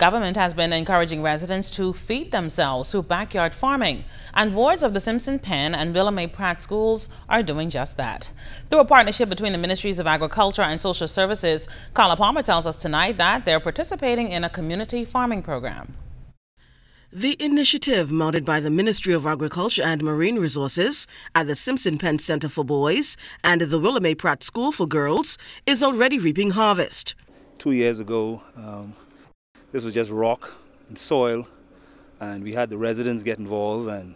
Government has been encouraging residents to feed themselves through backyard farming, and wards of the Simpson Pen and Willa May Pratt schools are doing just that. Through a partnership between the Ministries of Agriculture and Social Services, Carla Palmer tells us tonight that they're participating in a community farming program. The initiative, mounted by the Ministry of Agriculture and Marine Resources at the Simpson Pen Center for Boys and the Willa May Pratt School for Girls, is already reaping harvest. 2 years ago, this was just rock and soil, and we had the residents get involved and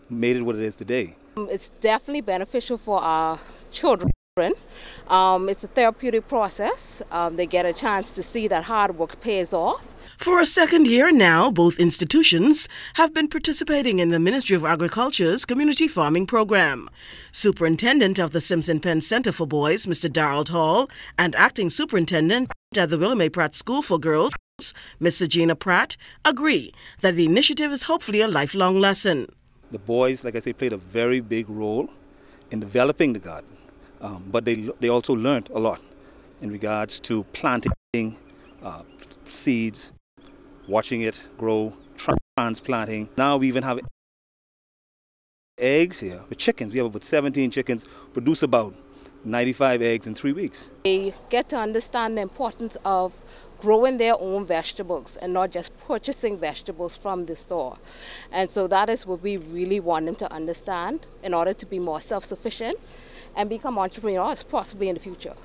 made it what it is today. It's definitely beneficial for our children. It's a therapeutic process. They get a chance to see that hard work pays off. For a second year now, both institutions have been participating in the Ministry of Agriculture's community farming program. Superintendent of the Simpson Pen Center for Boys, Mr. Darrell Hall, and acting superintendent at the Willa May Pratt School for Girls, Ms. Gina Pratt, agree that the initiative is hopefully a lifelong lesson. The boys, like I say, played a very big role in developing the garden, but they also learned a lot in regards to planting seeds, watching it grow, transplanting. Now we even have eggs here with chickens. We have about 17 chickens, produce about 95 eggs in 3 weeks. They get to understand the importance of growing their own vegetables and not just purchasing vegetables from the store. And so that is what we really want them to understand in order to be more self-sufficient and become entrepreneurs possibly in the future.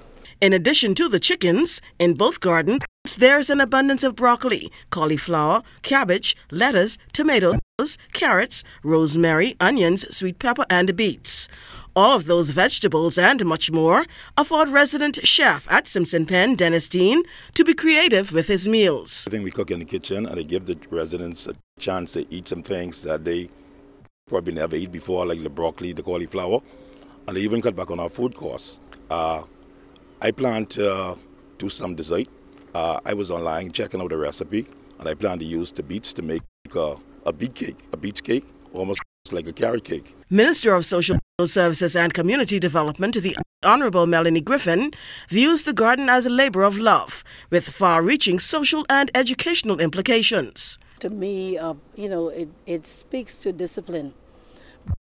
In addition to the chickens, in both gardens, there's an abundance of broccoli, cauliflower, cabbage, lettuce, tomatoes, carrots, rosemary, onions, sweet pepper, and beets. All of those vegetables and much more afford resident chef at Simpson Pen, Dennis Dean, to be creative with his meals. I think we cook in the kitchen and they give the residents a chance to eat some things that they probably never eat before, like the broccoli, the cauliflower, and they even cut back on our food costs. I plan to do some dessert. I was online checking out the recipe, and I plan to use the beets to make a beet cake, almost like a carrot cake. Minister of Social Services and Community Development, the Honorable Melanie Griffin, views the garden as a labor of love with far-reaching social and educational implications. To me, it speaks to discipline,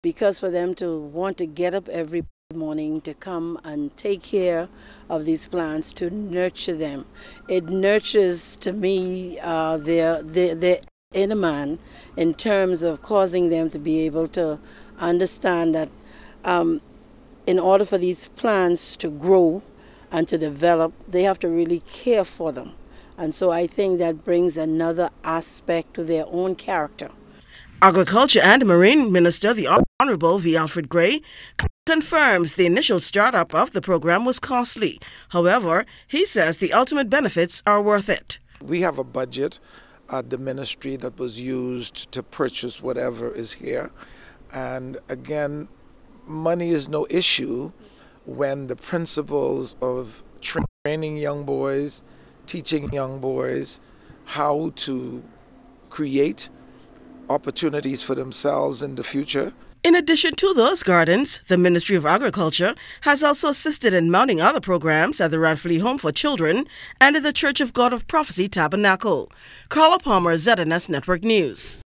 because for them to want to get up every morning to come and take care of these plants, to nurture them, it nurtures to me their inner man in terms of causing them to be able to understand that in order for these plants to grow and to develop, they have to really care for them. And so I think that brings another aspect to their own character. Agriculture and Marine Minister, the Honorable V. Alfred Gray, confirms the initial startup of the program was costly. However, he says the ultimate benefits are worth it. We have a budget at the ministry that was used to purchase whatever is here. And again, money is no issue when the principles of training young boys, teaching young boys how to create opportunities for themselves in the future. In addition to those gardens, the Ministry of Agriculture has also assisted in mounting other programs at the Radflea Home for Children and at the Church of God of Prophecy Tabernacle. Carla Palmer, ZNS Network News.